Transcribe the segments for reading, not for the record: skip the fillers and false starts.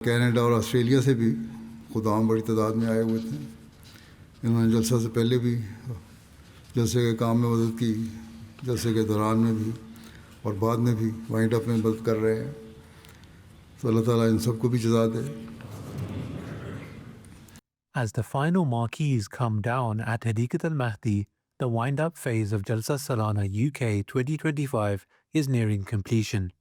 Canada और Australia से भी खुदाम बड़ी तादाद में आए हुए थे। इन्होंने जलसा से पहले भी जलसे के काम में मदद की, जलसे के दौरान में भी और बाद में भी वाइंड अप में मदद कर रहे हैं। तो अल्लाह ताला इन सबको भी जज़ा दे। As the final marquees come down at Hadiqat al-Mahdi, the wind-up phase of Jalsa Salana UK 2025 is nearing completion.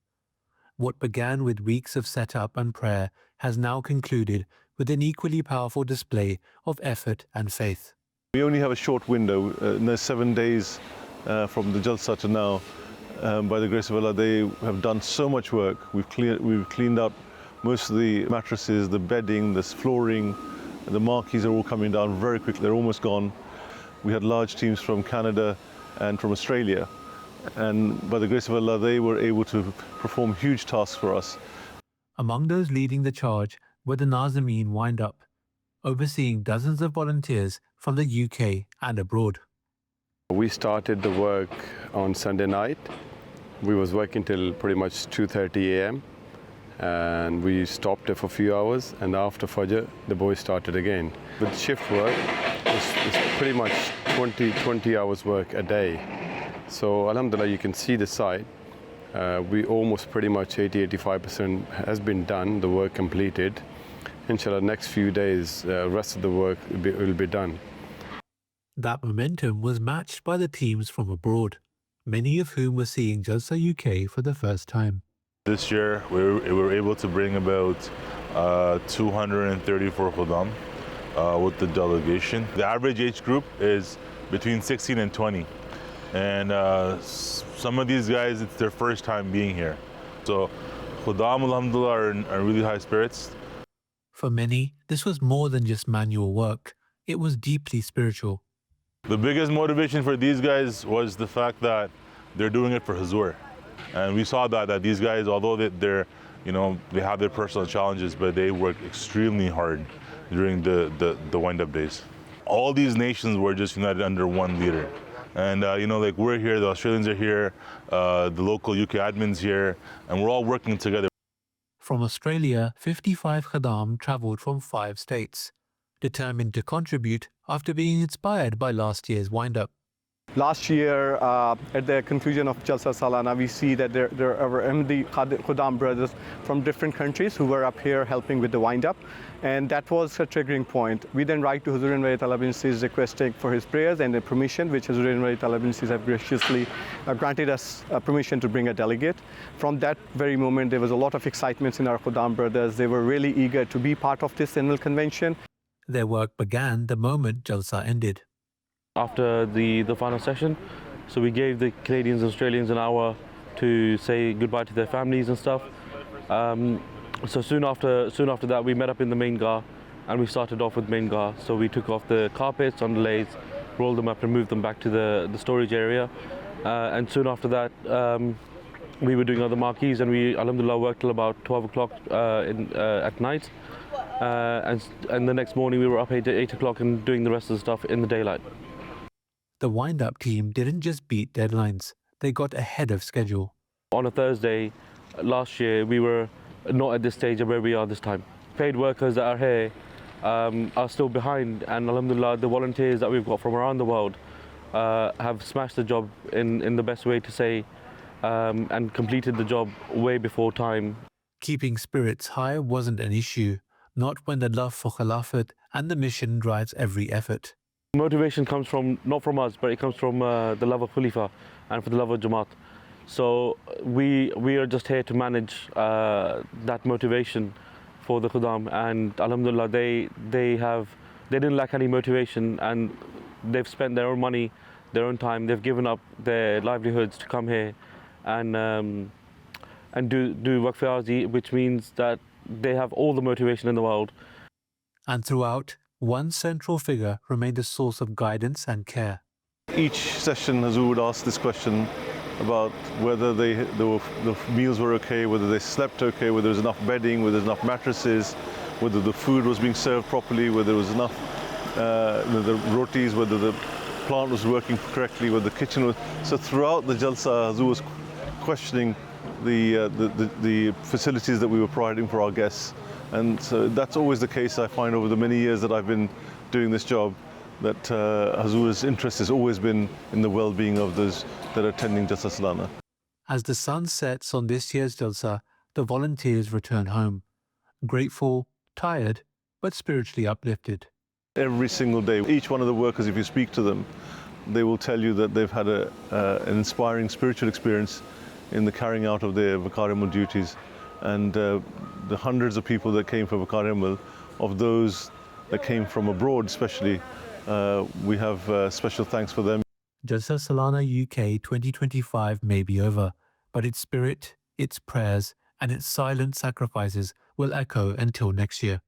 What began with weeks of setup and prayer has now concluded with an equally powerful display of effort and faith. We only have a short window, there's 7 days from the Jalsa to now. By the grace of Allah, they have done so much work. We've cleaned up most of the mattresses, the bedding, the flooring, the marquees are all coming down very quickly, they're almost gone. We had large teams from Canada and from Australia. And by the grace of Allah, they were able to perform huge tasks for us. Among those leading the charge were the Nazameen Wind-Up, overseeing dozens of volunteers from the UK and abroad. We started the work on Sunday night. We was working till pretty much 2:30 a.m. and we stopped it for a few hours, and after Fajr, the boys started again. With shift work, it's pretty much 20 hours work a day. So alhamdulillah, you can see the site. We almost pretty much 80-85% has been done, the work completed. Inshallah, next few days, rest of the work will be done. That momentum was matched by the teams from abroad, many of whom were seeing Jalsa UK for the first time. This year, we were able to bring about 234 Khuddam with the delegation. The average age group is between 16 and 20. And some of these guys, it's their first time being here. So Khuddam, alhamdulillah, are in really high spirits. For many, this was more than just manual work. It was deeply spiritual. The biggest motivation for these guys was the fact that they're doing it for Huzur. And we saw that these guys, although they're, they have their personal challenges, but they work extremely hard during the wind-up days. All these nations were just united under one leader. And, like we're here, the Australians are here, the local UK admins here, and we're all working together. From Australia, 55 Khuddam travelled from 5 states, determined to contribute after being inspired by last year's wind-up. Last year, at the conclusion of Jalsa Salana, we see that there were Ahmadi Khuddam brothers from different countries who were up here helping with the wind-up, and that was a triggering point. We then write to Huzur Enwari Ta'ala bin Aziz requesting for his prayers and the permission, which Huzur Enwari Ta'ala bin Aziz have graciously granted us permission to bring a delegate. From that very moment, there was a lot of excitement in our Khuddam brothers. They were really eager to be part of this annual convention. Their work began the moment Jalsa ended. After the final session, so we gave the Canadians and Australians an hour to say goodbye to their families and stuff. So soon after that, we met up in the main gar, and we started off with main gar. So we took off the carpets on the lathes, rolled them up and moved them back to the storage area. And soon after that, we were doing other marquees, and we alhamdulillah worked till about 12 o'clock at night. And the next morning we were up 8 o'clock and doing the rest of the stuff in the daylight. The wind-up team didn't just beat deadlines, they got ahead of schedule. On a Thursday last year, we were not at this stage of where we are this time. Paid workers that are here are still behind, and alhamdulillah, the volunteers that we've got from around the world have smashed the job in the best way to say, and completed the job way before time. Keeping spirits high wasn't an issue, not when the love for Khilafat and the mission drives every effort. Motivation comes not from us, but it comes from the love of Khalifa and for the love of Jamaat. So we are just here to manage that motivation for the Khuddam, and alhamdulillah, they didn't lack any motivation, and they've spent their own money, their own time, they've given up their livelihoods to come here and do Waqf Arzi, which means that they have all the motivation in the world. And throughout, one central figure remained a source of guidance and care. Each session, Huzur would ask this question about whether the meals were okay, whether they slept okay, whether there was enough bedding, whether there was enough mattresses, whether the food was being served properly, whether there was enough the rotis, whether the plant was working correctly, whether the kitchen was... So throughout the Jalsa, Huzur was questioning the facilities that we were providing for our guests, And so that's always the case I find over the many years that I've been doing this job, that Hazur's interest has always been in the well-being of those that are attending Jalsa Salana. As the sun sets on this year's Jalsa, the volunteers return home, grateful, tired, but spiritually uplifted. Every single day, each one of the workers, if you speak to them, they will tell you that they've had an inspiring spiritual experience in the carrying out of their Vakar-e-Amal duties. And the hundreds of people that came for Vakar-e-Amal, of those that came from abroad especially, we have special thanks for them. Jalsa Salana UK 2025 may be over, but its spirit, its prayers, and its silent sacrifices will echo until next year.